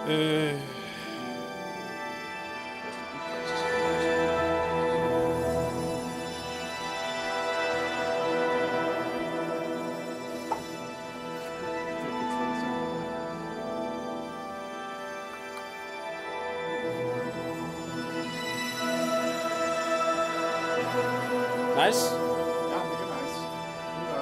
Nice. Ja, mega nice. Ja.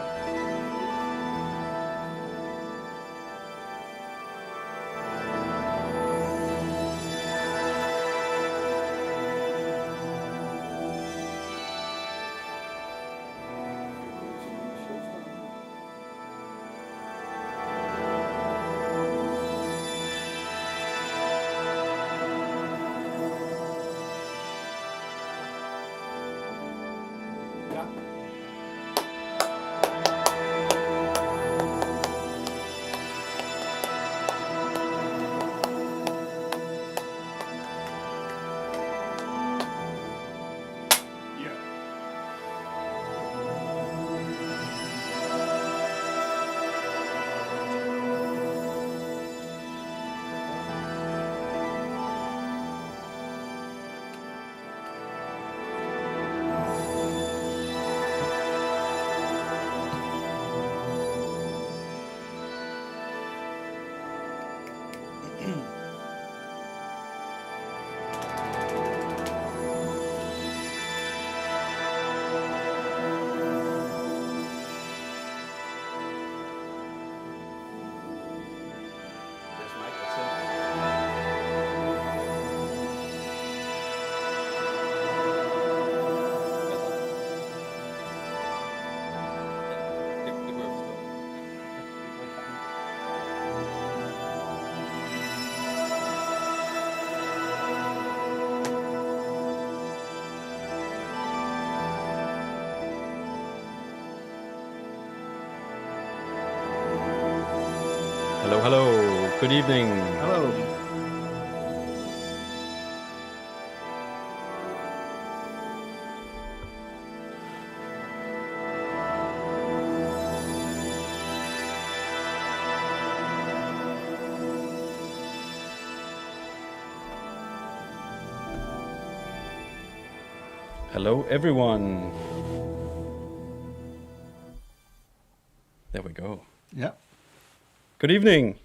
Ja. There's Mike, that's it. Det kunne jeg forstå. Hello, hello. Good evening. Hello. Hello, everyone. There we go. Yeah. Good evening.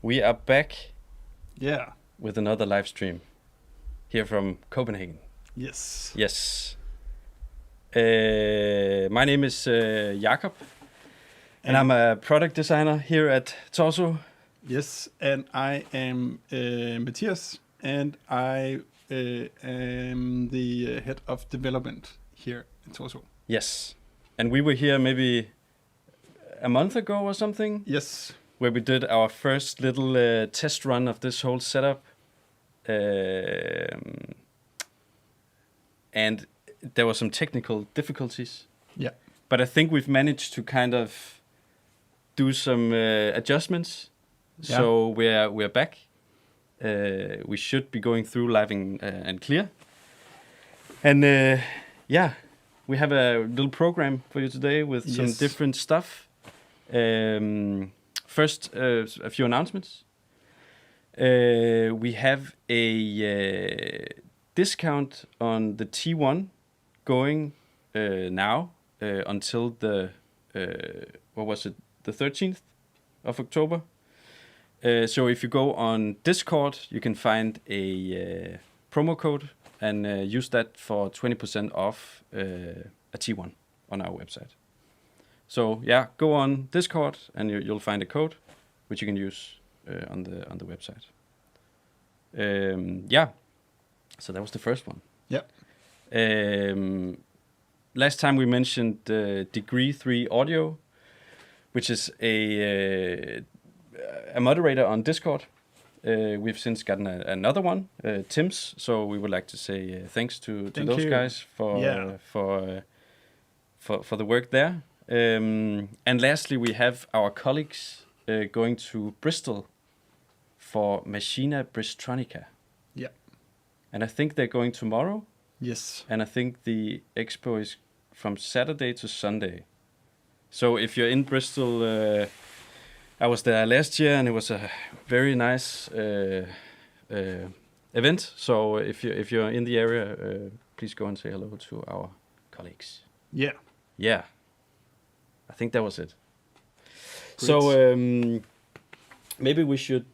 We are back Yeah. with another live stream here from Copenhagen. Yes. Yes. My name is Jakob, and I'm a product designer here at Torso. Yes, and I am Matthias, and I am the head of development here at Torso. Yes. And we were here maybe a month ago or something, Yes. where we did our first little test run of this whole setup. And there were some technical difficulties. Yeah. But I think we've managed to kind of do some adjustments. Yeah. So we're back. We should be going through live and clear. And yeah, we have a little program for you today with some Yes. different stuff. First, a few announcements. We have a discount on the T1 going now until the the 13th of October. So if you go on Discord, you can find a promo code and use that for 20% off a T1 on our website. So yeah, go on Discord and you'll find a code which you can use on the website. Yeah, so that was the first one. Yeah. Last time we mentioned Degree 3 Audio, which is a moderator on Discord. We've since gotten another one, Tim's. So we would like to say thanks to Thank those you. guys for the work there. And lastly, we have our colleagues going to Bristol for Machina Bristronica. Yeah. And I think they're going tomorrow. Yes. And I think the expo is from Saturday to Sunday. So if you're in Bristol, I was there last year, and it was a very nice event. So if you're in the area, please go and say hello to our colleagues. Yeah. Yeah, I think that was it. Great. So maybe we should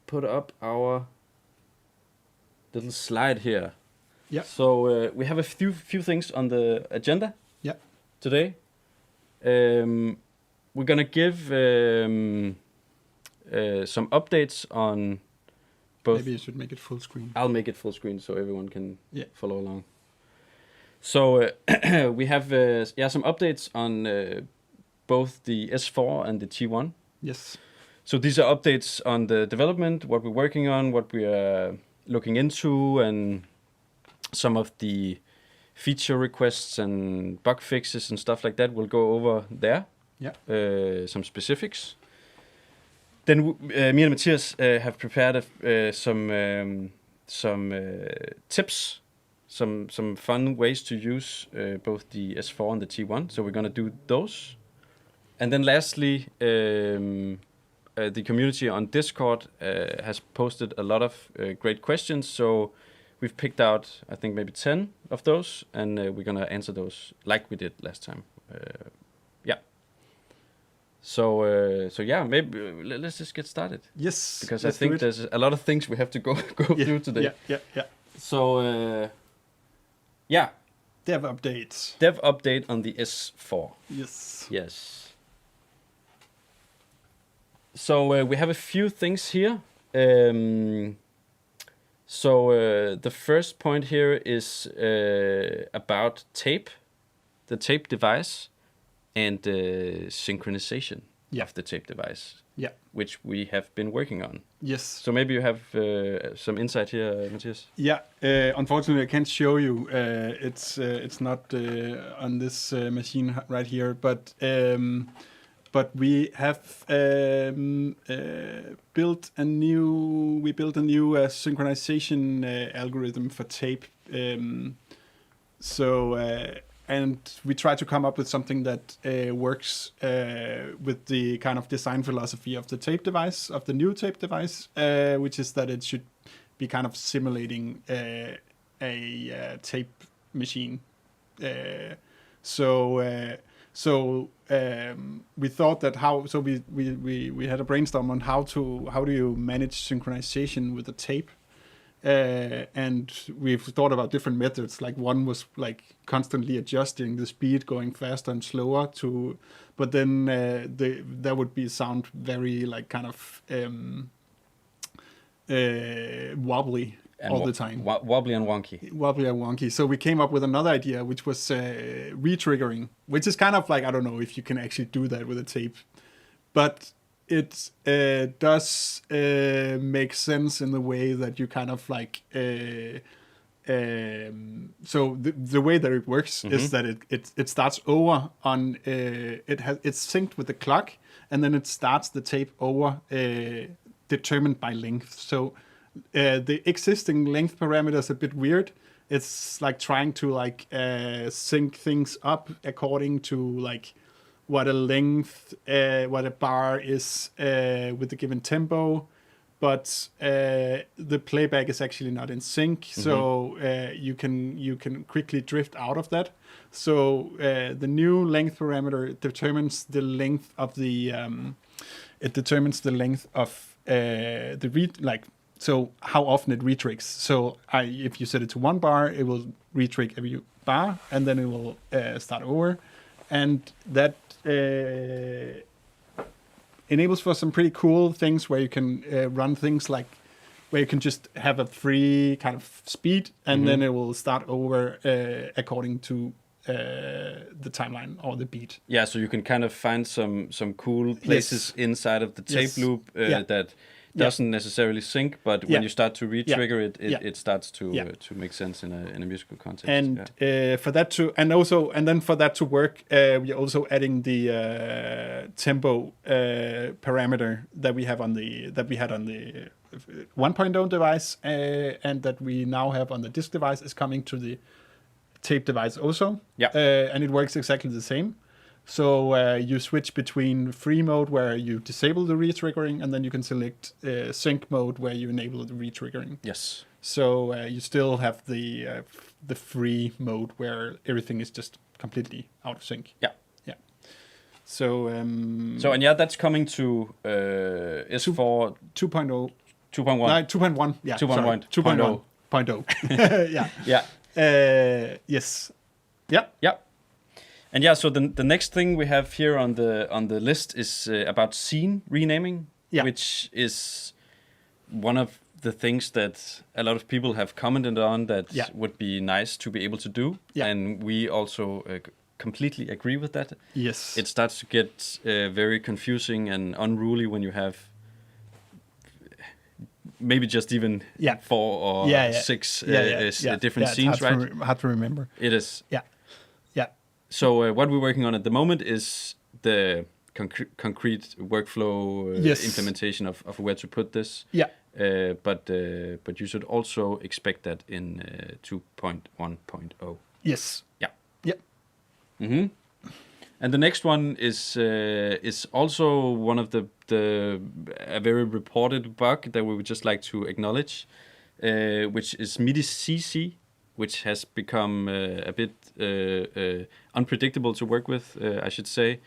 put up our little slide here. Yeah. So we have a few things on the agenda. Yeah. Today, we're gonna give some updates on both. Maybe you should make it full screen. I'll make it full screen so everyone can Yeah. follow along. So we have some updates on both the S4 and the T1. Yes. So these are updates on the development, what we're working on, what we are looking into, and some of the feature requests and bug fixes and stuff like that. We'll go over there. Yeah. Some specifics. Then me and Matthias have prepared some tips, some fun ways to use both the S4 and the T1. So we're gonna do those. And then lastly, the community on Discord has posted a lot of great questions. So we've picked out, I think, maybe 10 of those, and we're gonna answer those like we did last time. Yeah. So yeah, maybe let's just get started. Yes. Because I think there's a lot of things we have to go through today. Yeah. So yeah. Dev updates. Dev update on the S4. Yes. So we have a few things here. The first point here is about tape, the tape device, and synchronization of the tape device. Yeah. Which we have been working on. Yes. So maybe you have some insight here, Matthias. Yeah. Unfortunately, I can't show you. It's not on this machine right here, but we have built a new synchronization algorithm for tape. And we try to come up with something that works with the kind of design philosophy of the tape device, of the new tape device, which is that it should be kind of simulating a tape machine. We thought that we had a brainstorm on how do you manage synchronization with the tape. And we've thought about different methods. Like one was like constantly adjusting the speed, going faster and slower but then that would sound very like kind of wobbly all the time. Wobbly and wonky. So we came up with another idea, which was re-triggering, which is kind of like, I don't know if you can actually do that with a tape, but it does make sense in the way that you kind of like so the way that it works is that it starts over on it's synced with the clock, and then it starts the tape over determined by length. So the existing length parameter is a bit weird. It's like trying to like sync things up according to like what a length, what a bar is with the given tempo, but the playback is actually not in sync, so you can quickly drift out of that. So the new length parameter determines the length of the the read, like, so how often it retrigs. So if you set it to 1 bar, it will retrig every bar, and then it will start over, and that enables for some pretty cool things where you can run things like where you can just have a free kind of speed, and then it will start over according to the timeline or the beat. Yeah, so you can kind of find some cool places inside of the tape loop that doesn't necessarily sync, but when you start to re-trigger it starts to make sense in a musical context. And for that to work, we're also adding the tempo parameter that we had on the 1.0 device, and that we now have on the disk device is coming to the tape device also. Yeah. And it works exactly the same. So you switch between free mode where you disable the retriggering, and then you can select sync mode where you enable the retriggering. Yes. So you still have the free mode where everything is just completely out of sync. Yeah. Yeah. So And yeah, that's coming to S4 2.0. 2.1. No, 2.1. Yeah. 2.1. 2.1. Yeah. Yeah. Yes. Yeah. Yeah. And yeah, so the next thing we have here on the list is about scene renaming, which is one of the things that a lot of people have commented on that would be nice to be able to do. Yeah. And we also completely agree with that. Yes. It starts to get very confusing and unruly when you have maybe just even 4 or 6 different scenes, right? Hard to remember. It is. Yeah. Yeah. So what we're working on at the moment is the concrete workflow implementation of where to put this. Yeah. But you should also expect that in 2.1.0. Yes. Yeah. Yeah. Mm-hmm. And the next one is also one of a very reported bug that we would just like to acknowledge, which is MIDI CC, which has become a bit unpredictable to work with, I should say.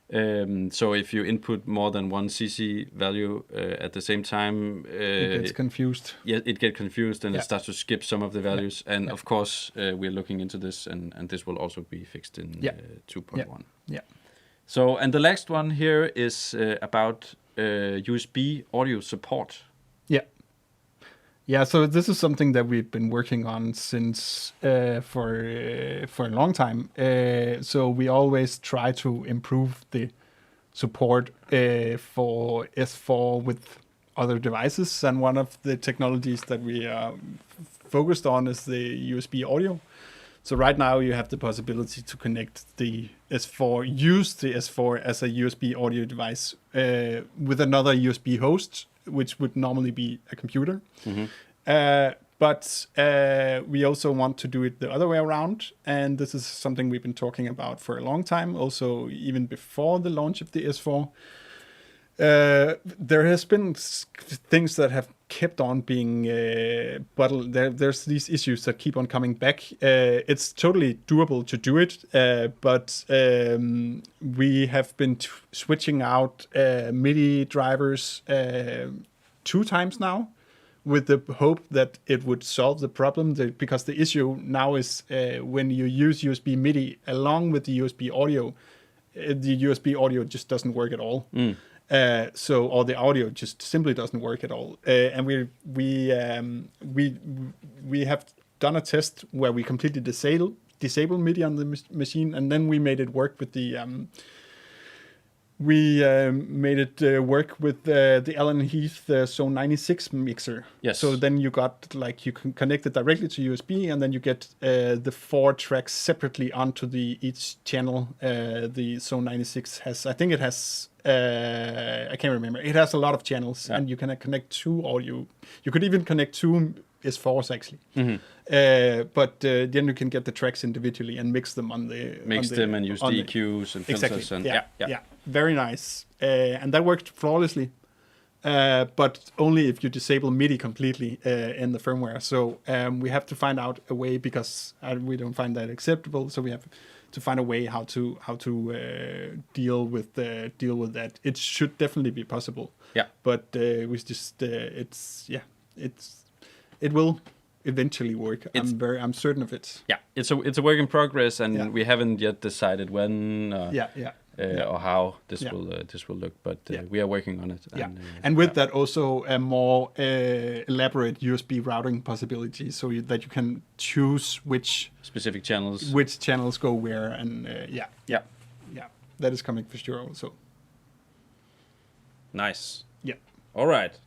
So if you input more than one CC value at the same time, it gets confused. Yeah, it gets confused and it starts to skip some of the values. Yeah. And of course, we're looking into this, and this will also be fixed in 2.1. Yeah. So, and the last one here is about USB audio support. Yeah. Yeah, so this is something that we've been working on since for a long time. So we always try to improve the support for S4 with other devices, and one of the technologies that we are focused on is the USB audio. So right now you have the possibility to connect the S4, use the S4 as a USB audio device with another USB host, which would normally be a computer. Mm-hmm. But we also want to do it the other way around. And this is something we've been talking about for a long time, also even before the launch of the S4. There has been things that have kept on being bottled. There's these issues that keep on coming back. It's totally doable to do it, but we have been switching out MIDI drivers 2 times now, with the hope that it would solve the problem. Because the issue now is when you use USB MIDI along with the USB audio, the USB audio just doesn't work at all. Or the audio just simply doesn't work at all. And we have done a test where we completely disable MIDI on the machine, and then we made it work with the work with the Allen Heath Zone 96 mixer. Yes. So then you got you can connect it directly to USB, and then you get the 4 tracks separately onto each channel. The Zone 96 has, I think it has, I can't remember. It has a lot of channels, and you can connect 2 audio. You could even connect 2 S4s actually. Mm-hmm. But then you can get the tracks individually and mix them on the... Mix them and use the EQs and filters. Exactly. And yeah. Very nice. And that worked flawlessly. But only if you disable MIDI completely in the firmware. So we have to find out a way, because we don't find that acceptable. So we have to find a way how to deal with that. It should definitely be possible. Yeah. But we just it will eventually work. I'm certain of it. Yeah, it's a work in progress, and we haven't yet decided when. Or how this will look, but we are working on it. And with that also a more elaborate USB routing possibility, so that you can choose which specific channels go where, and that is coming for sure also. Nice. Yeah. All right.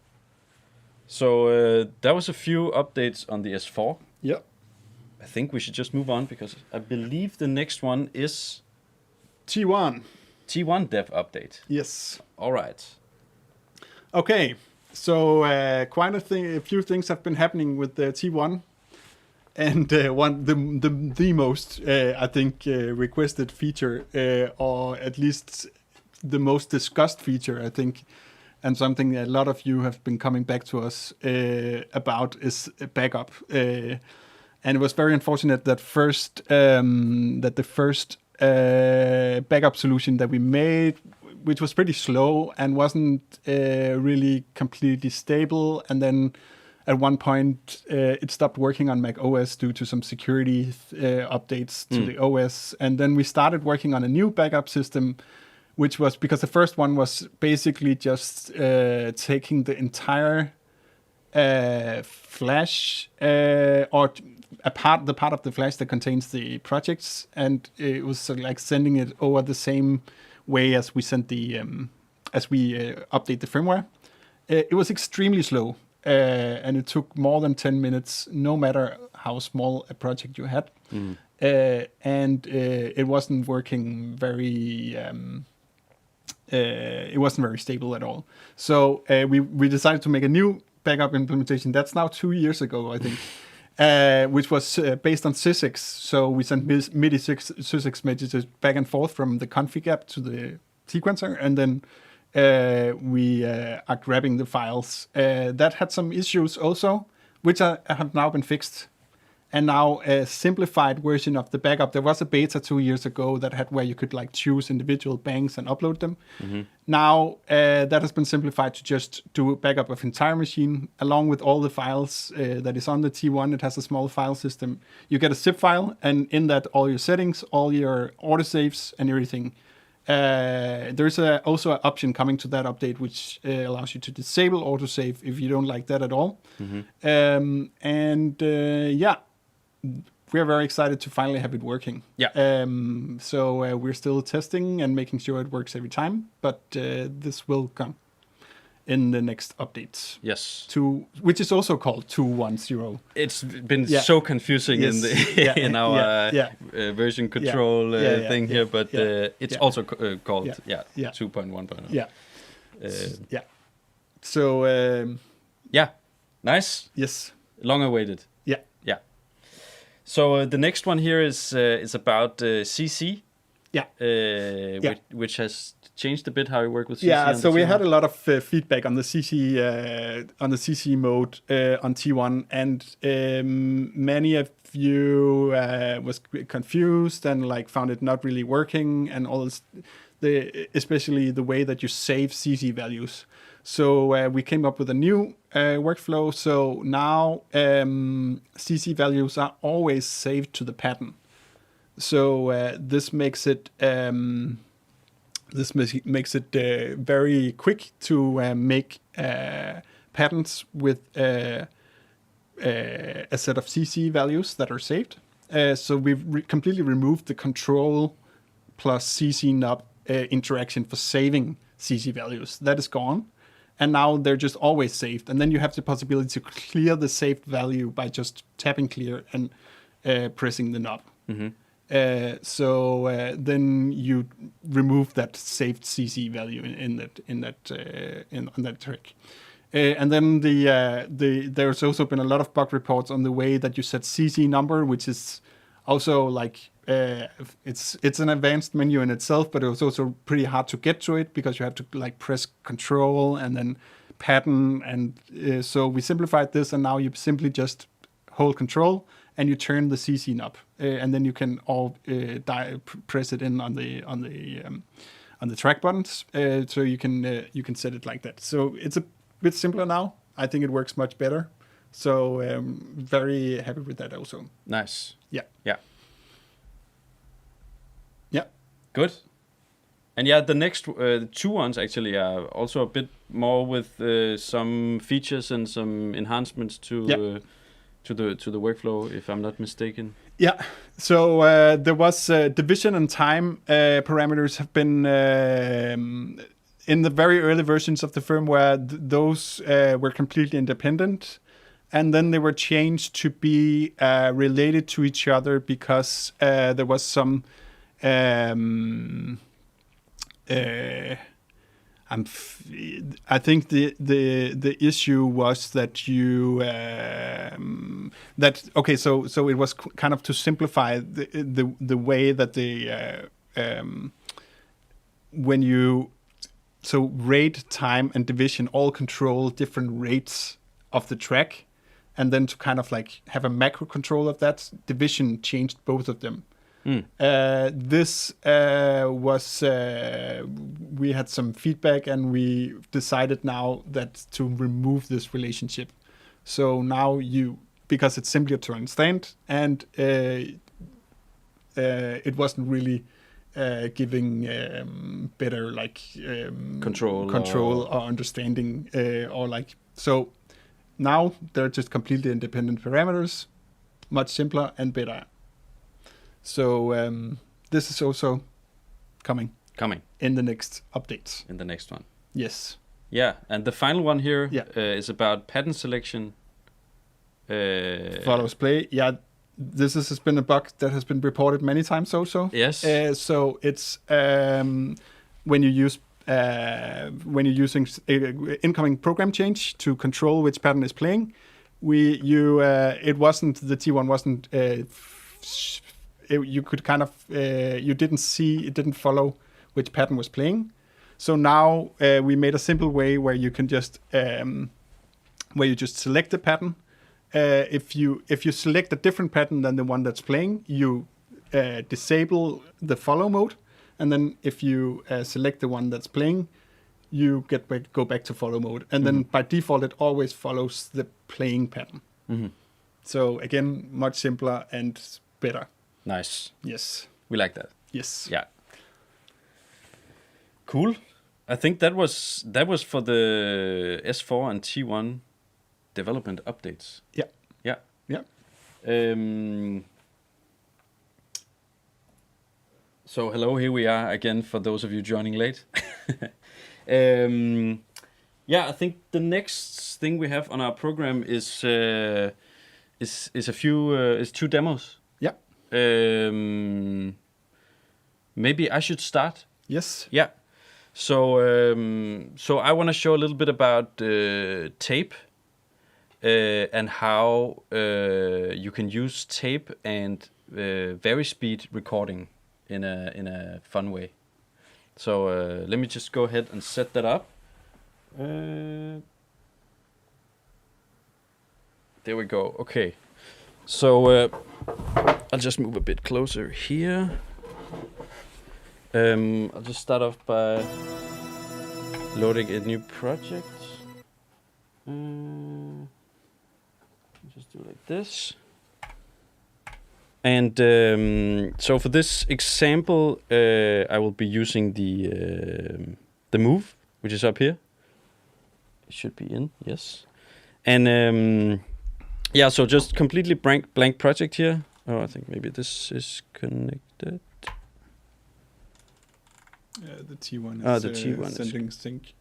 So that was a few updates on the S4. Yeah. I think we should just move on, because I believe the next one is T1 dev update. Yes. All right. Okay. So quite a few things have been happening with the T1. And the most I think requested feature, or at least the most discussed feature, I think, and something a lot of you have been coming back to us about is backup. And it was very unfortunate that the first backup solution that we made, which was pretty slow and wasn't really completely stable, and then at one point it stopped working on Mac OS due to some security updates to the OS, and then we started working on a new backup system, which was because the first one was basically just taking the entire flash or the part of the flash that contains the projects, and it was sort of like sending it over the same way as we sent the update the firmware. It was extremely slow, and it took more than 10 minutes, no matter how small a project you had. And it wasn't working very. It wasn't very stable at all. So we decided to make a new backup implementation. That's now 2 years ago, I think, which was based on syslix. So we sent MIDI syslix messages back and forth from the config app to the sequencer, and then we are grabbing the files. That had some issues also, which have now been fixed. And now a simplified version of the backup. There was a beta 2 years ago that had where you could like choose individual banks and upload them. Now that has been simplified to just do a backup of entire machine along with all the files that is on the T1. It has a small file system. You get a zip file, and in that all your settings, all your autosaves, and everything. There's also an option coming to that update which allows you to disable autosave if you don't like that at all. We're very excited to finally have it working. So we're still testing and making sure it works every time, but this will come in the next updates. Yes. Which is also called 2.10. It's been so confusing in the in our version control thing here, but it's also called 2.1.0. So nice. Yes. Long awaited. Yeah. So the next one here is about CC. Which has changed a bit how you work with CC. Yeah, so we had a lot of feedback on the CC mode on T1, and many of you was confused and like found it not really working, and all this, especially the way that you save CC values. So we came up with a new workflow. So now CC values are always saved to the pattern. So this makes it very quick to make patterns with a set of CC values that are saved. So we've completely removed the control plus CC knob interaction for saving CC values. That is gone. And now they're just always saved. And then you have the possibility to clear the saved value by just tapping clear and pressing the knob. Then you remove that saved CC value on that trick. And then there's also been a lot of bug reports on the way that you set CC number, which is also like it's an advanced menu in itself, but it was also pretty hard to get to it because you have to like press control and then pattern, and so we simplified this, and now you simply just hold control and you turn the CC knob, and then you can all press it in on the track buttons, so you can set it like that. So it's a bit simpler now. I think it works much better. So very happy with that also. Nice. Yeah. Good. And the next two ones actually are also a bit more with some features and some enhancements to the workflow, if I'm not mistaken. Yeah. So there was division and time parameters have been in the very early versions of the firmware. Those were completely independent, and then they were changed to be related to each other because there was some. I I think the issue was that you so it was kind of to simplify the way that when you rate, time, and division all control different rates of the track, and then to kind of like have a macro control of that, division changed both of them. This was we had some feedback, and we decided now that to remove this relationship. So now because it's simpler to understand, and it wasn't really giving better control or understanding or like so. Now they're just completely independent parameters, much simpler and better. So this is also coming in the next updates. In the next one. Yes. Yeah, and the final one here is about pattern selection. Follows play. Yeah, this has been a bug that has been reported many times also. Yes. So it's when you're using incoming program change to control which pattern is playing, it wasn't the T1 wasn't. You could kind of you didn't follow which pattern was playing. So now we made a simple way where you can just select the pattern. If you select a different pattern than the one that's playing, you disable the follow mode, and then if you select the one that's playing, you go back to follow mode, and then by default it always follows the playing pattern. So again, much simpler and better. Nice. Yes. We like that. Yes. Yeah. Cool. I think that was for the S4 and T1 development updates. Yeah. Yeah. Yeah. So hello, here we are again for those of you joining late. I think the next thing we have on our program is two demos. Yeah. Maybe I should start. Yes. Yeah. So I want to show a little bit about tape and how you can use tape and vari-speed recording in a fun way. So let me just go ahead and set that up. There we go. Okay. So I'll just move a bit closer here. I'll just start off by loading a new project. Just do it like this. And so for this example, I will be using the move, which is up here. It should be in, yes. And so just completely blank project here. Oh, I think maybe this is connected. The T1 is the T1 sending sync.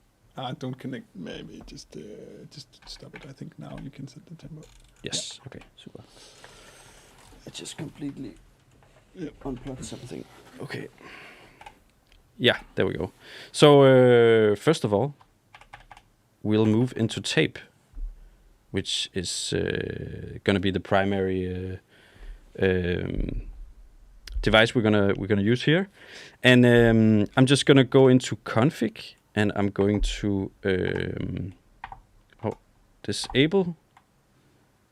Don't connect. Maybe just stop it. I think now you can set the tempo. Yes. Yeah. Okay. Super. I just completely unplugged something. Okay. Yeah. There we go. So first of all, we'll move into tape, which is going to be the primary device we're gonna use here, and I'm just gonna go into config, and I'm going to disable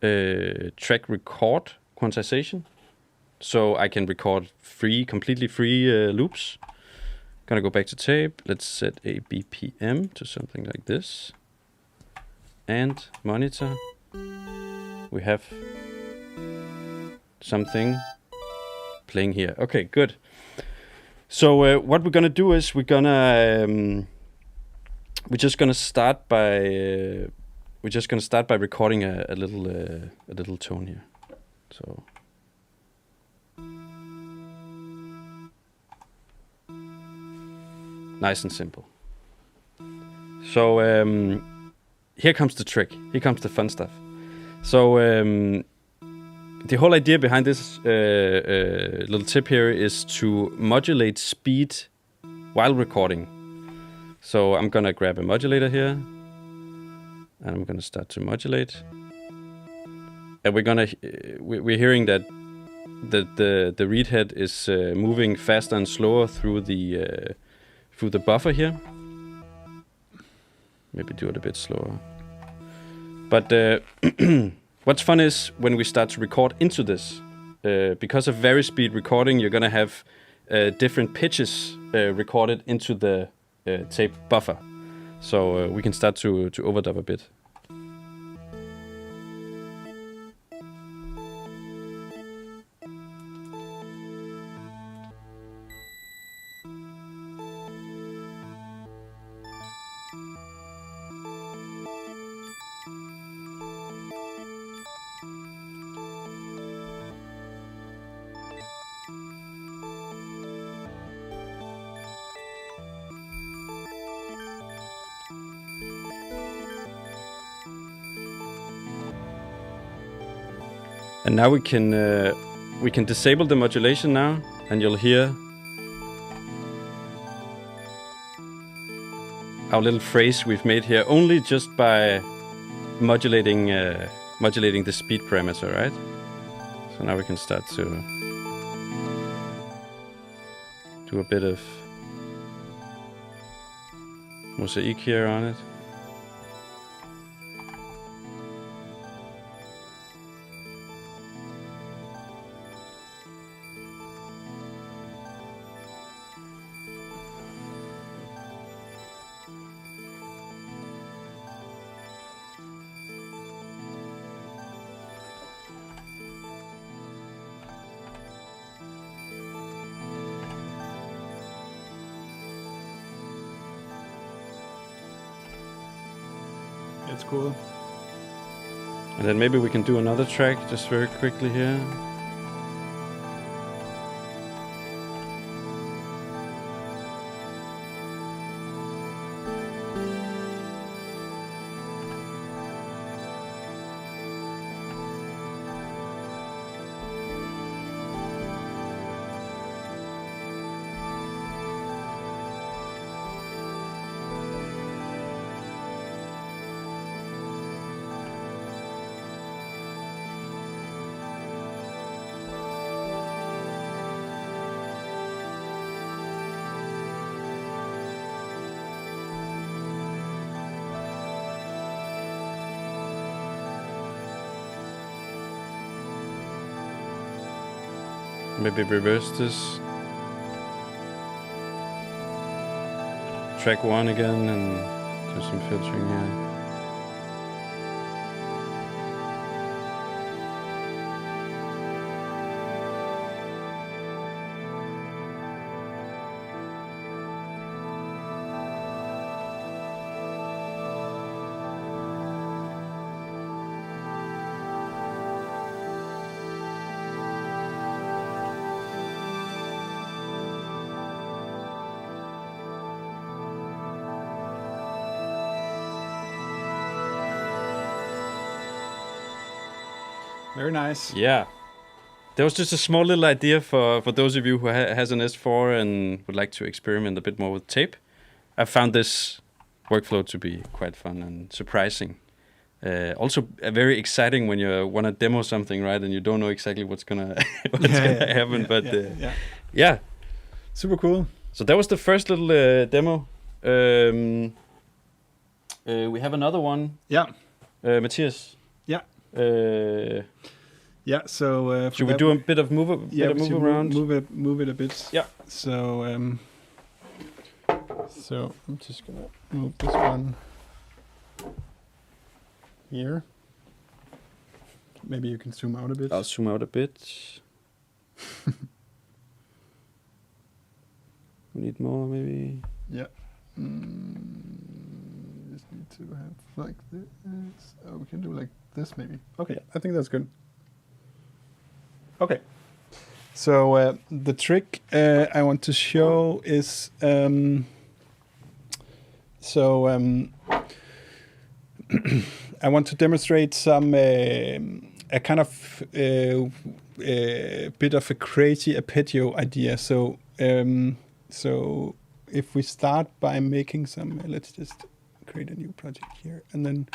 track record quantization, so I can record completely free loops. Gonna go back to tape. Let's set a BPM to something like this, and monitor. We have something playing here. Okay, good. So what we're gonna do is we're just gonna start by recording a little tone here. So nice and simple. So here comes the trick. Here comes the fun stuff. So the whole idea behind this little tip here is to modulate speed while recording. So I'm gonna grab a modulator here, and I'm gonna start to modulate. And we're hearing that the read head is moving faster and slower through the buffer here. Maybe do it a bit slower. But what's fun is when we start to record into this, because of Varispeed recording, you're gonna have different pitches recorded into the tape buffer. So we can start to overdub a bit. And now we can disable the modulation now, and you'll hear our little phrase we've made here only just by modulating the speed parameter, right? So now we can start to do a bit of mosaic here on it. It's cool. And then maybe we can do another track just very quickly here. Maybe reverse this. Track 1 again and do some filtering here. Very nice. Yeah. There was just a small little idea for those of you who has an S4 and would like to experiment a bit more with tape. I found this workflow to be quite fun and surprising. Also very exciting when you want to demo something, right? And you don't know exactly what's gonna happen. Yeah. Super cool. So that was the first little demo. We have another one. Yeah. Matthias. Yeah. Yeah. So should we do a bit of move around? Move it a bit. Yeah. So I'm just gonna move this one here. Maybe you can zoom out a bit. I'll zoom out a bit. We need more, maybe. Yeah. Just need to have like this. Oh, we can do like this maybe. Okay, yeah. I think that's good. Okay. So the trick I want to show is I want to demonstrate some a kind of bit of a crazy arpeggio idea. So if we start by making some, let's just create a new project here, and then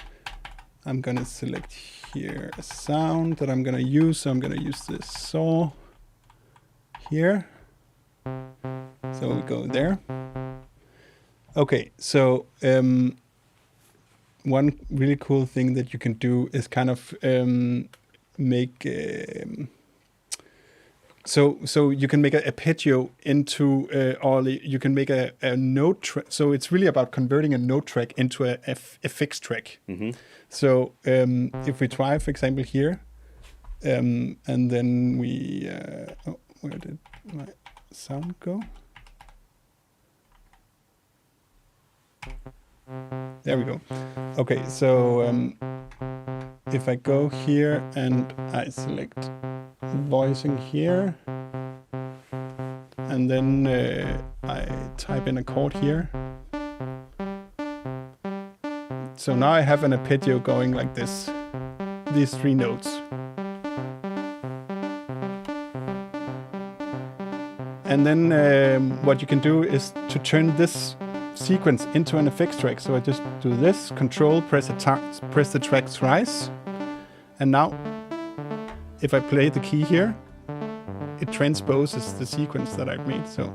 I'm gonna select here a sound that I'm gonna use. So I'm gonna use this saw here. So we go there. Okay, so one really cool thing that you can do is kind of make so you can make a arpeggio into or you can make a note track. So it's really about converting a note track into a fixed track. So if we try, for example, here, and then we where did my sound go? There we go. Okay, so if I go here and I select voicing here, and then I type in a chord here. So now I have an arpeggio going like this, these 3 notes. And then what you can do is to turn this sequence into an effects track. So I just do this, control, press the track twice. And now, if I play the key here, it transposes the sequence that I've made. So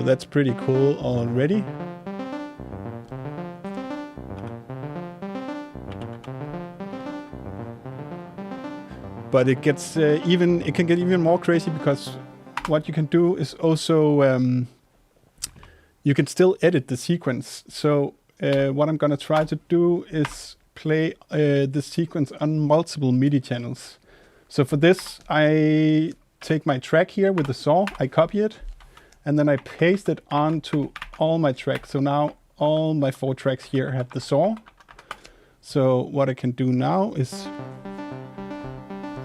that's pretty cool already. But it gets it can get even more crazy, because what you can do is also you can still edit the sequence. So what I'm gonna try to do is play the sequence on multiple MIDI channels. So for this, I take my track here with the saw, I copy it, and then I paste it onto all my tracks. So now all my 4 tracks here have the saw. So what I can do now is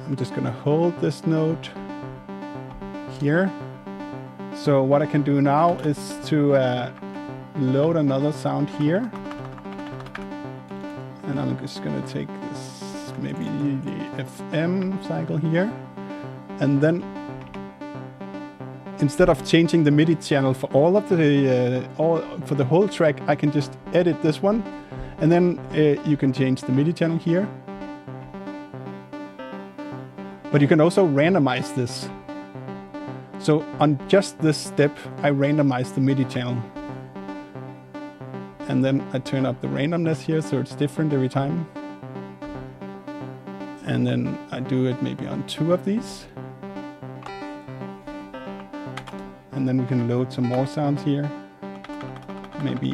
I'm just gonna hold this note here. So what I can do now is to load another sound here. And I'm just gonna take this, maybe the FM cycle here. And then instead of changing the MIDI channel for all of the for the whole track, I can just edit this one. And then you can change the MIDI channel here. But you can also randomize this. So on just this step, I randomize the MIDI channel. And then I turn up the randomness here, so it's different every time. And then I do it maybe on 2 of these. And then we can load some more sounds here. Maybe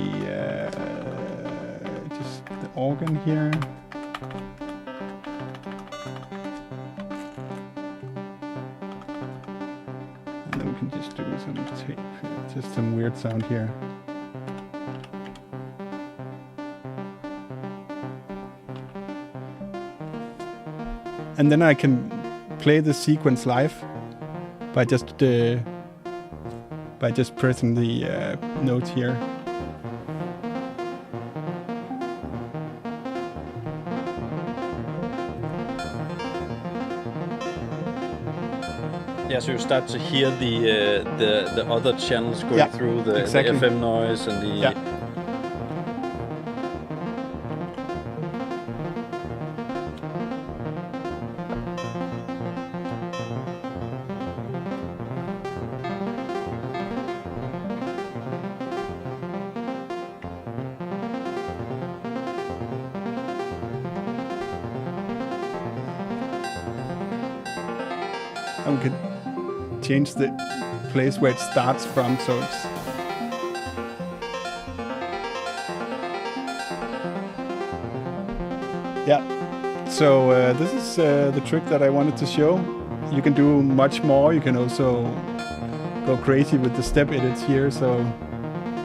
just the organ here. Just do some tape, just some weird sound here. And then I can play the sequence live by just pressing the notes here. Yeah, so you start to hear the other channels going through the FM noise and the... Yeah. And we could change the place where it starts from, so it's so this is the trick that I wanted to show. You can do much more. You can also go crazy with the step edits here, so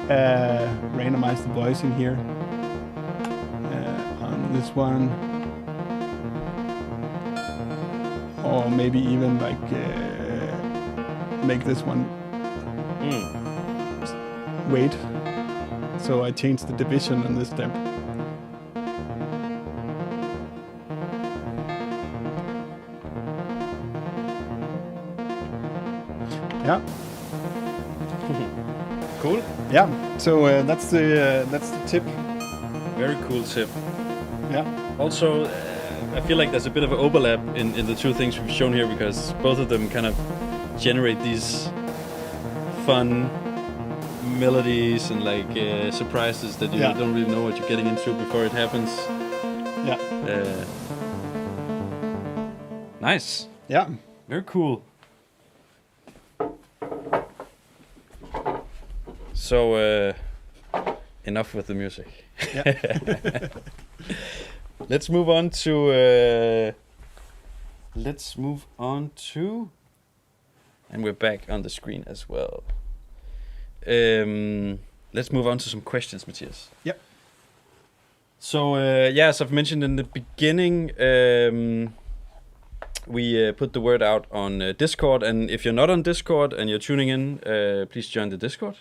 randomize the voicing here on this one, or maybe even like make this one wait. So I changed the division on this step. Yeah. Cool. Yeah. So that's the tip. Very cool tip. Yeah. Also, I feel like there's a bit of an overlap in the two things we've shown here, because both of them kind of generate these fun melodies and like surprises that you don't really know what you're getting into before it happens. Yeah. Nice. Yeah. Very cool. So enough with the music. Yeah. Let's move on to. And we're back on the screen as well. Let's move on to some questions, Matthias. Yep. So as I've mentioned in the beginning, we put the word out on Discord, and if you're not on Discord and you're tuning in, please join the Discord.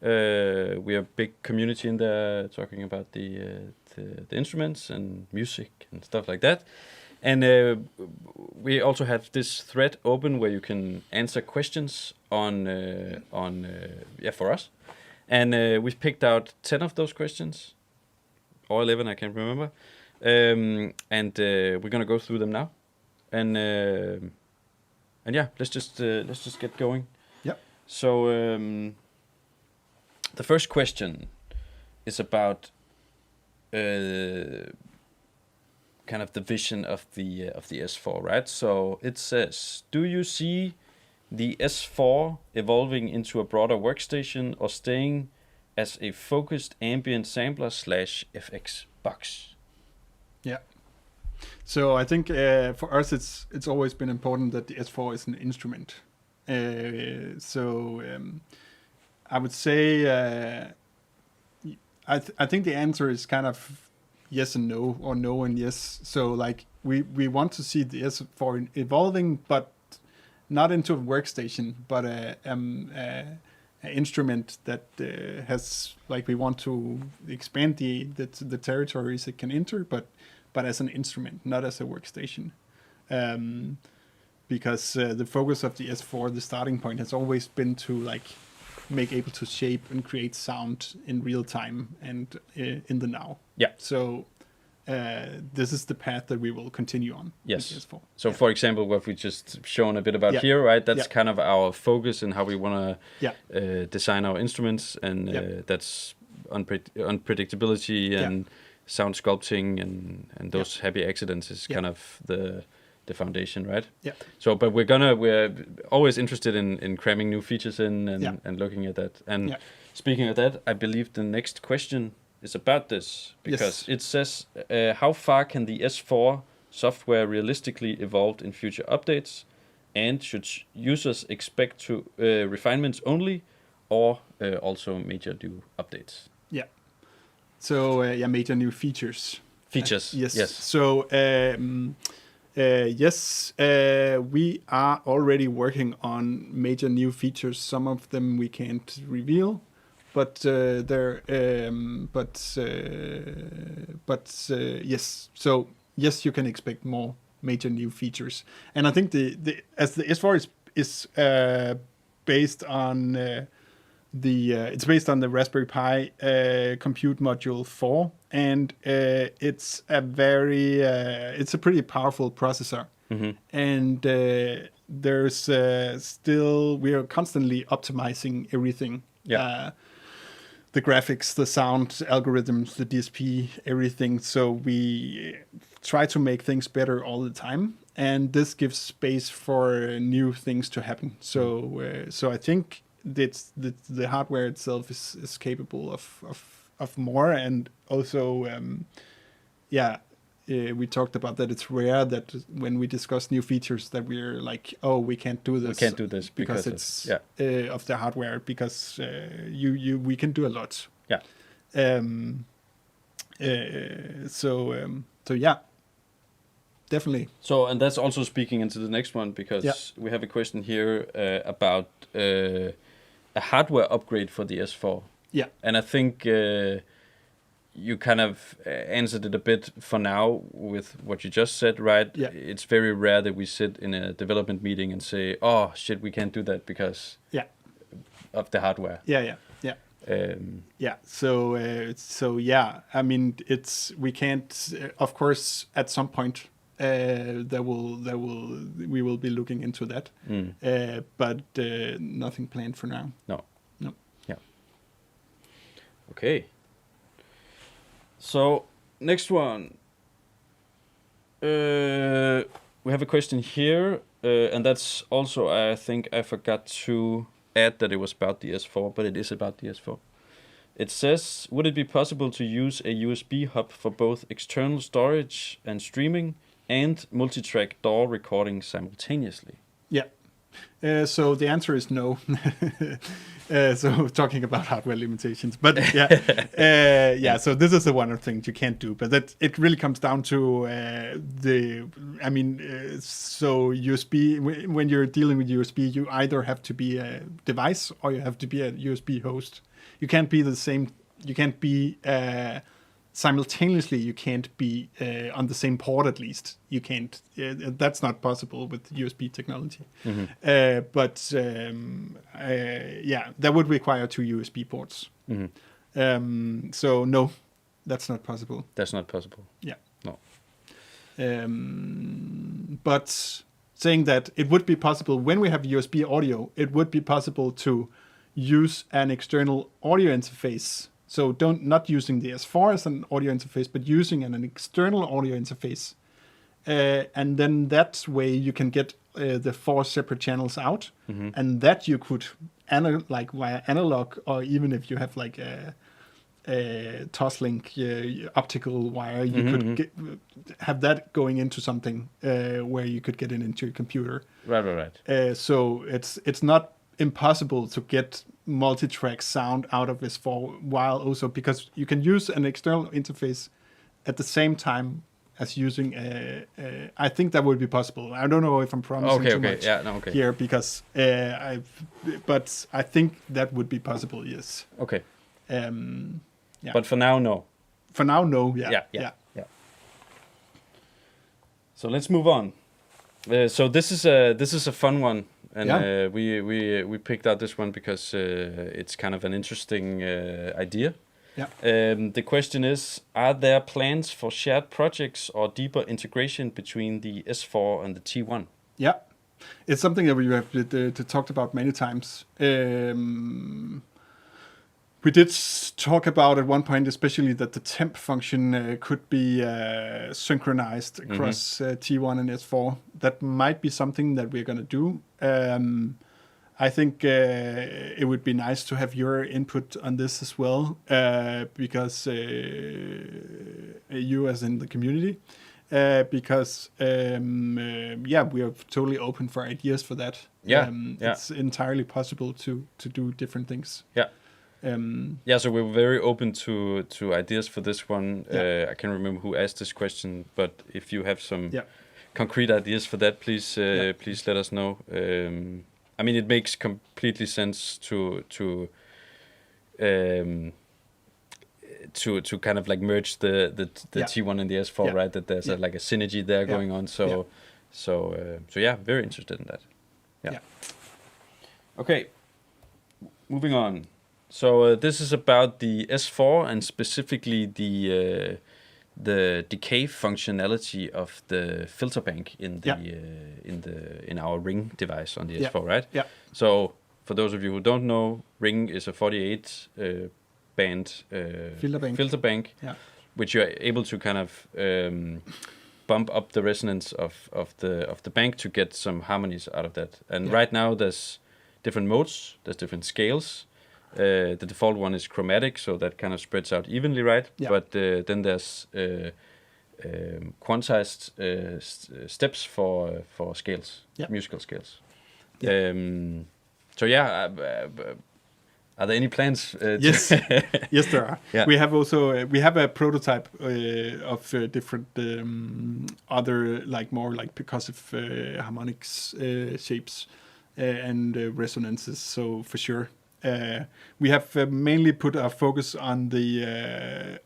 We are a big community in there talking about the instruments and music and stuff like that. And we also have this thread open where you can answer questions for us. And we've picked out 10 of those questions, or 11, I can't remember. And we're gonna go through them now. And let's just get going. Yep. So the first question is about kind of the vision of the S4, right? So it says, do you see the S4 evolving into a broader workstation or staying as a focused ambient sampler / FX box? Yeah. So I think for us it's always been important that the S4 is an instrument. I would say I think the answer is kind of yes and no, or no and yes. So like we want to see the S4 evolving, but not into a workstation, but an instrument that has, like, we want to expand the territories it can enter, but as an instrument, not as a workstation. Because the focus of the S4, the starting point, has always been to like make able to shape and create sound in real time and in the now. Yeah. So this is the path that we will continue on. Yes. With PS4. So for example, what we just shown a bit about here, right? That's kind of our focus and how we want to design our instruments, and that's unpredictability and sound sculpting and those happy accidents is kind of the foundation, right? Yeah. So, but we're always interested in cramming new features in and looking at that. And speaking of that, I believe the next question is about this, because it says, how far can the S4 software realistically evolve in future updates, and should users expect to refinements only, or also major new updates? Yeah. So major new features. Features. Yes. So we are already working on major new features. Some of them we can't reveal, but yes. So yes, you can expect more major new features. And I think as the S4 is based on it's based on the Raspberry Pi compute module 4, and it's a pretty powerful processor. Mm-hmm. And there's we are constantly optimizing everything. Yeah. The graphics, the sound algorithms, the DSP, everything. So we try to make things better all the time, and this gives space for new things to happen. So I think the hardware itself is capable of more, and also we talked about that it's rare that when we discuss new features that we're like, oh, we can't do this. We can't do this because it's of the hardware, because we can do a lot. Yeah. So yeah, definitely. So, and that's also speaking into the next one, because we have a question here about a hardware upgrade for the S4. Yeah. And I think you kind of answered it a bit for now with what you just said, right? Yeah. It's very rare that we sit in a development meeting and say, "Oh shit, we can't do that because of the hardware." Yeah. So yeah, I mean, we can't. Of course, at some point, we will be looking into that. But nothing planned for now. No. No. Yeah. Okay. So next one. We have a question here, and that's also, I think I forgot to add that it was about the S4, but it is about the S4. It says, would it be possible to use a USB hub for both external storage and streaming and multi-track DAW recording simultaneously? Yeah. So the answer is no. So talking about hardware limitations, but so this is the one of the things you can't do, but that it really comes down to so USB, when you're dealing with USB, you either have to be a device or you have to be a USB host. You can't be simultaneously, you can't be on the same port, at least. You can't. That's not possible with USB technology. That would require 2 USB ports. So no, that's not possible. That's not possible. Yeah. No. But saying that it would be possible when we have USB audio, it would be possible to use an external audio interface. So not using the S4 as an audio interface, but using an external audio interface. And then that way you can get the 4 separate channels out, and that you could via analog, or even if you have like a Toslink optical wire, you could have that going into something where you could get it into your computer. Right. So it's not impossible to get multi-track sound out of S4, while also because you can use an external interface at the same time as using I think that would be possible. I don't know if I'm promising too much here, because but I think that would be possible. Yes. Okay. But for now, no. For now, no. Yeah. So let's move on. So this is a fun one, and we picked out this one because it's kind of an interesting idea. Yeah. The question is, are there plans for shared projects or deeper integration between the S4 and the T1? Yeah, it's something that we have talked about many times. We did talk about at one point, especially that the temp function could be synchronized across T1 and S4. That might be something that we're going to do. I think it would be nice to have your input on this as well, because you as in the community, because we are totally open for ideas for that. It's entirely possible to do different things. So we were very open to ideas for this one. I can't remember who asked this question, but if you have some concrete ideas for that, please let us know. I mean, it makes completely sense to kind of like merge the T1 and the S4, right? That there's a synergy there going on. So very interested in that. Yeah. Okay, moving on. So this is about the S4 and specifically the decay functionality of the filter bank in in our Ring device on the S4, right? Yeah. So for those of you who don't know, Ring is a 48 band filter bank, which you are able to kind of bump up the resonance of the bank to get some harmonies out of that. And right now there's different modes, there's different scales. The default one is chromatic, so that kind of spreads out evenly, right? Yeah. But then there's quantized steps for scales, musical scales. Yeah. Are there any plans? Yes, yes, there are. Yeah. We have also we have a prototype of different other more percussive harmonics shapes and resonances. So for sure. We have mainly put our focus on a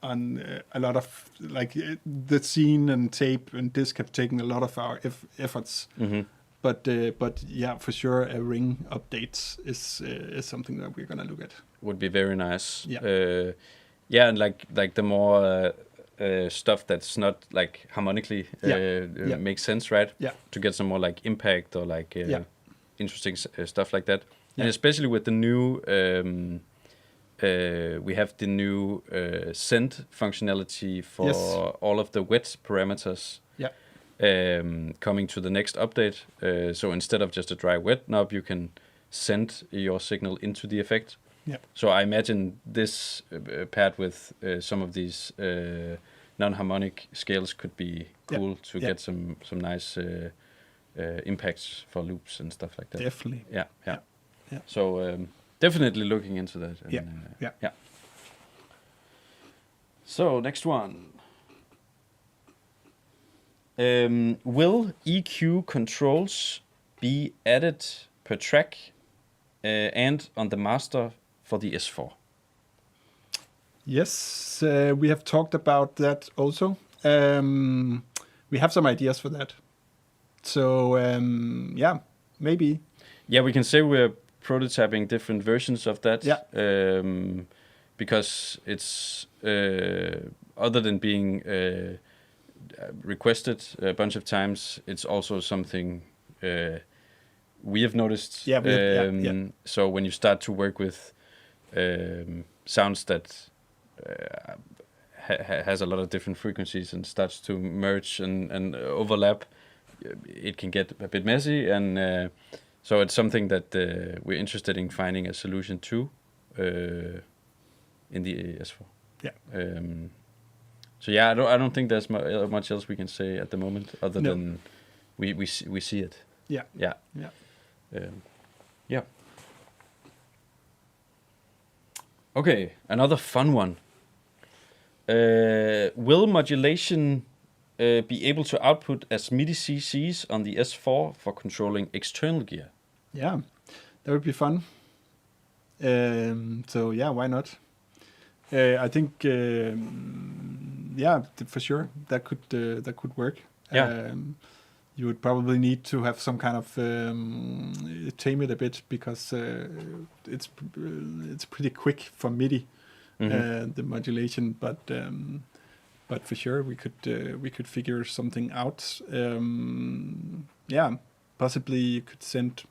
lot of like the scene and tape and disc have taken a lot of our efforts. But yeah, for sure, a ring update is something that we're gonna look at. Would be very nice. Yeah. Yeah, and like the more stuff that's not like harmonically makes sense, right? Yeah. To get some more like impact or like interesting stuff like that. Yeah. And especially with the new, we have the new send functionality for all of the wet parameters. Yeah. Coming to the next update. So instead of just a dry wet knob, you can send your signal into the effect. Yeah. So I imagine this paired with some of these non-harmonic scales could be cool to get some nice impacts for loops and stuff like that. Definitely. Yeah. So definitely looking into that. And, yeah. So next one. Will EQ controls be added per track and on the master for the S4? Yes, we have talked about that also. We have some ideas for that. So yeah, maybe. Yeah, we can say we're prototyping different versions of that. Yeah. Because it's other than being requested a bunch of times, it's also something we have noticed. Yeah. So when you start to work with sounds that has a lot of different frequencies and starts to merge and overlap, it can get a bit messy. And so it's something that we're interested in finding a solution to in the S4. Yeah. So yeah, I don't think there's much else we can say at the moment other than we see it. Yeah. Yeah. Yeah. Yeah. Okay, another fun one. Will modulation be able to output as MIDI CCs on the S4 for controlling external gear? Yeah, that would be fun. So yeah, why not? I think for sure that could work. Yeah. You would probably need to have some kind of tame it a bit because it's pretty quick for MIDI, the modulation. But for sure we could figure something out. Yeah, possibly you could send.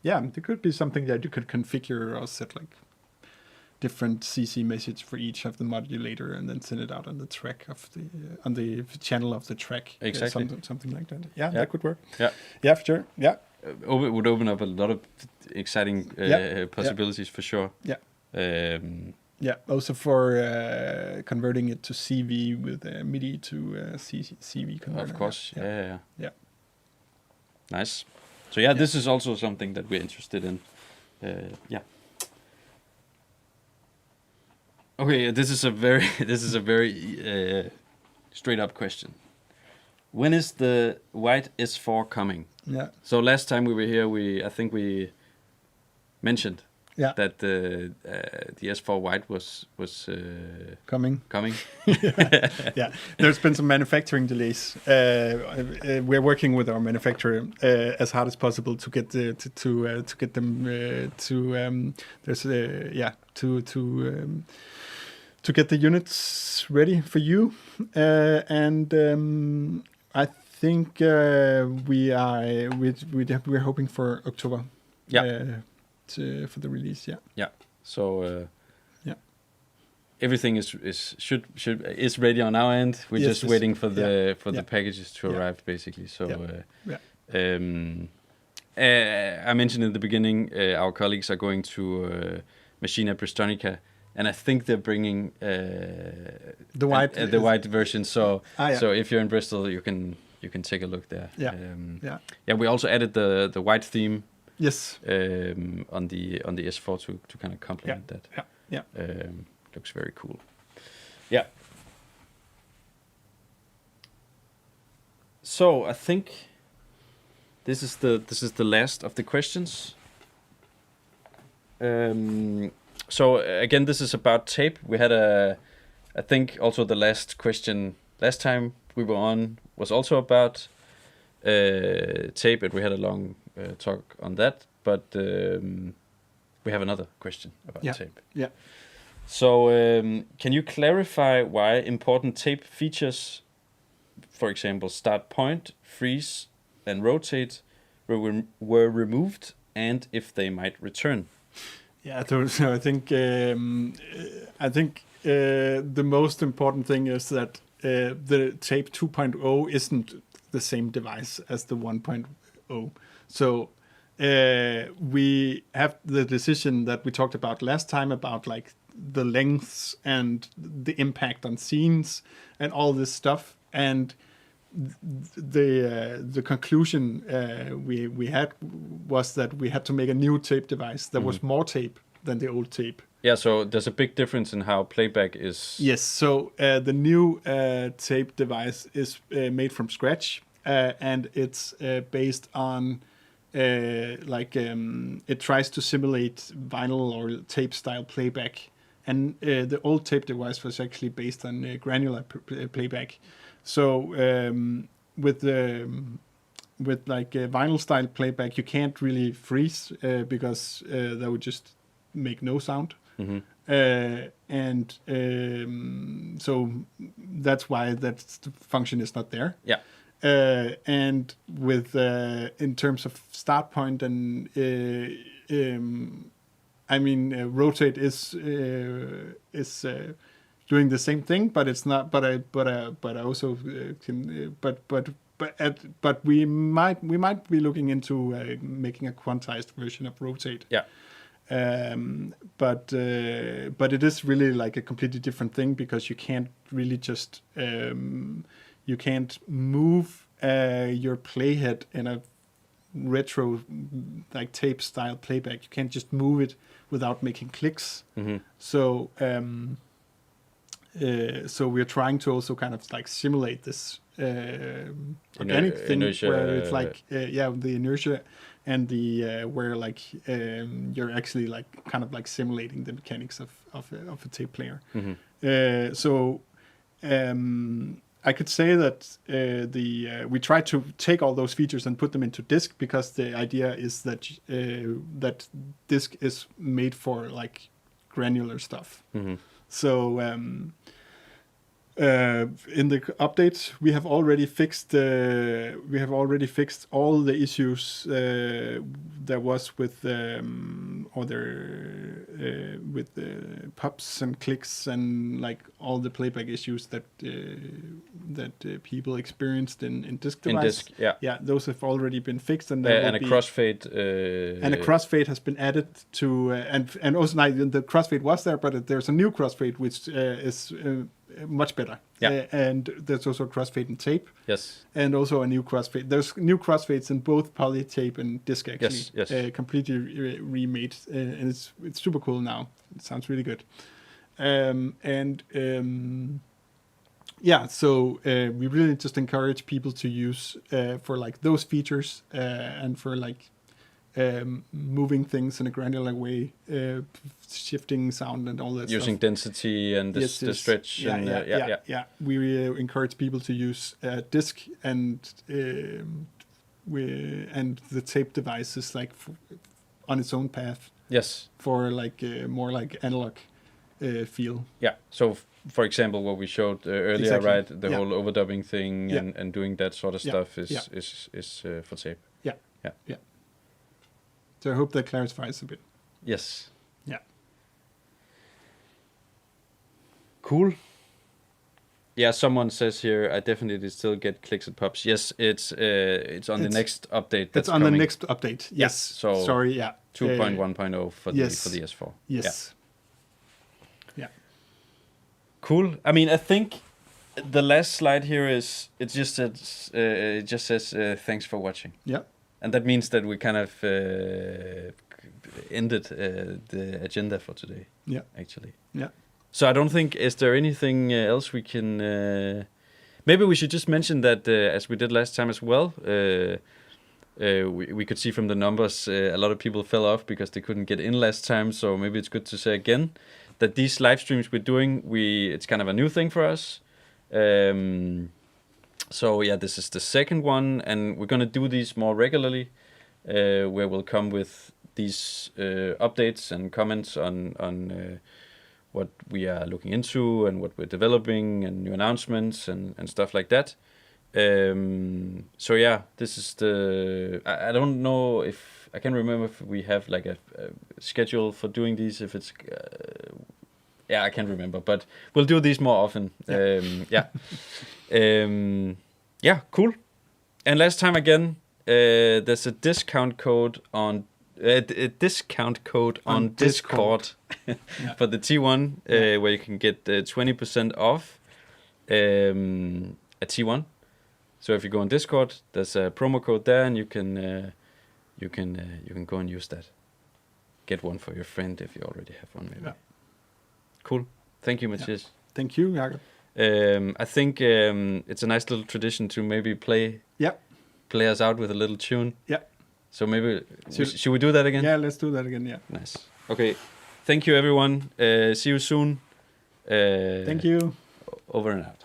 Yeah, there could be something that you could configure or set like different CC message for each of the modulator and then send it out on the track of the on the channel of the track. Exactly. Something like that. Yeah, that could work. Yeah. Yeah, for sure. Yeah. It would open up a lot of exciting possibilities for sure. Yeah. Yeah, also for converting it to CV with MIDI to CV converter. Of course. Yeah. Nice. So this is also something that we're interested in. Yeah. Okay, this is a very straight up question. When is the white S4 coming? Yeah. So last time we were here, I think we mentioned that the S4 white was coming. Yeah. There's been some manufacturing delays. We're working with our manufacturer as hard as possible to get to get them to get the units ready for you. And I think we're hoping for October. Yeah. For the release. Yeah. Yeah. So. Everything is ready on our end. We're just waiting for the packages to arrive, basically. So, I mentioned in the beginning, our colleagues are going to Machina Bristonica, and I think they're bringing the white version. So, so if you're in Bristol, you can take a look there. Yeah. We also added the white theme. Yes. On the S4 to kind of complement that. Yeah. Looks very cool. Yeah. So I think this is the last of the questions. So again, this is about tape. We had I think also the last question last time we were on was also about tape, and we had a long talk on that. But we have another question about tape. Yeah. So can you clarify why important tape features, for example, start point, freeze, and rotate, were removed, and if they might return? Yeah, so I think the most important thing is that the tape 2.0 isn't the same device as the 1.0. So we have the decision that we talked about last time about like the lengths and the impact on scenes and all this stuff, and the conclusion we had was that we had to make a new tape device that was more tape than the old tape. Yeah, so there's a big difference in how playback is. Yes, so the new tape device is made from scratch, and it's based on it tries to simulate vinyl or tape style playback, and the old tape device was actually based on granular playback. So with vinyl style playback, you can't really freeze because that would just make no sound. Mm-hmm. So that's why that function is not there. Yeah. And with in terms of start point and rotate is doing the same thing, but it's not. But I also can. But we might be looking into making a quantized version of rotate. Yeah. But it is really like a completely different thing, because you can't really just you can't move your playhead in a retro like tape style playback. You can't just move it without making clicks. Mm-hmm. So so we're trying to also kind of like simulate this organic thing inertia, where it's like the inertia and the where like you're actually like kind of like simulating the mechanics of a tape player. Mm-hmm. So I could say that we try to take all those features and put them into disk, because the idea is that that disk is made for like granular stuff. Mm-hmm. So in the update, we have already fixed all the issues there was with pops and clicks and like all the playback issues that people experienced in disk device. In disk, yeah. Yeah, those have already been fixed, and and a crossfade. And a crossfade has been added to, and also now the crossfade was there, but there's a new crossfade which is much better. Yeah. And there's also a crossfade in tape. Yes. And also a new crossfade. There's new crossfades in both poly tape and disc, actually. Yes. Completely remade, and it's super cool now. It sounds really good. So we really just encourage people to use for like those features and for like moving things in a granular way, shifting sound and all that stuff. Using density and the stretch. Yeah. We really encourage people to use disk and the tape device is like on its own path. Yes. For like more like analog feel. Yeah. So for example, what we showed earlier, Exactly. right? The whole overdubbing thing and doing that sort of stuff is for tape. Yeah. Yeah. Yeah. So I hope that clarifies a bit. Yes. Yeah. Cool. Yeah, someone says here, I definitely still get clicks and pops. Yes, it's on the next update. That's on coming. The next update. Yes. So 2.1.0 for the S4. Yes. Yeah. Cool. I mean, I think the last slide here is it just says thanks for watching. Yeah. And that means that we kind of ended the agenda for today. Yeah. Actually. Yeah. So I don't think, is there anything else we can... maybe we should just mention that, as we did last time as well, we could see from the numbers a lot of people fell off because they couldn't get in last time. So maybe it's good to say again that these live streams we're doing, it's kind of a new thing for us. So yeah, this is the second one, and we're gonna do these more regularly, where we'll come with these updates and comments on what we are looking into and what we're developing and new announcements and stuff like that. So yeah, this is I don't know if I can remember if we have like a schedule for doing these, if it's I can't remember, but we'll do these more often. Cool. And last time again, there's a discount code on Discord for the T1, where you can get 20% off a T1. So if you go on Discord, there's a promo code there, and you can go and use that. Get one for your friend if you already have one, maybe. Yeah. Cool. Thank you, Mathias. Yeah. Thank you, Jacob. I think it's a nice little tradition to maybe play us out with a little tune. Yeah. So maybe should we do that again? Yeah, let's do that again. Yeah. Nice. Okay. Thank you, everyone. See you soon. Thank you. Over and out.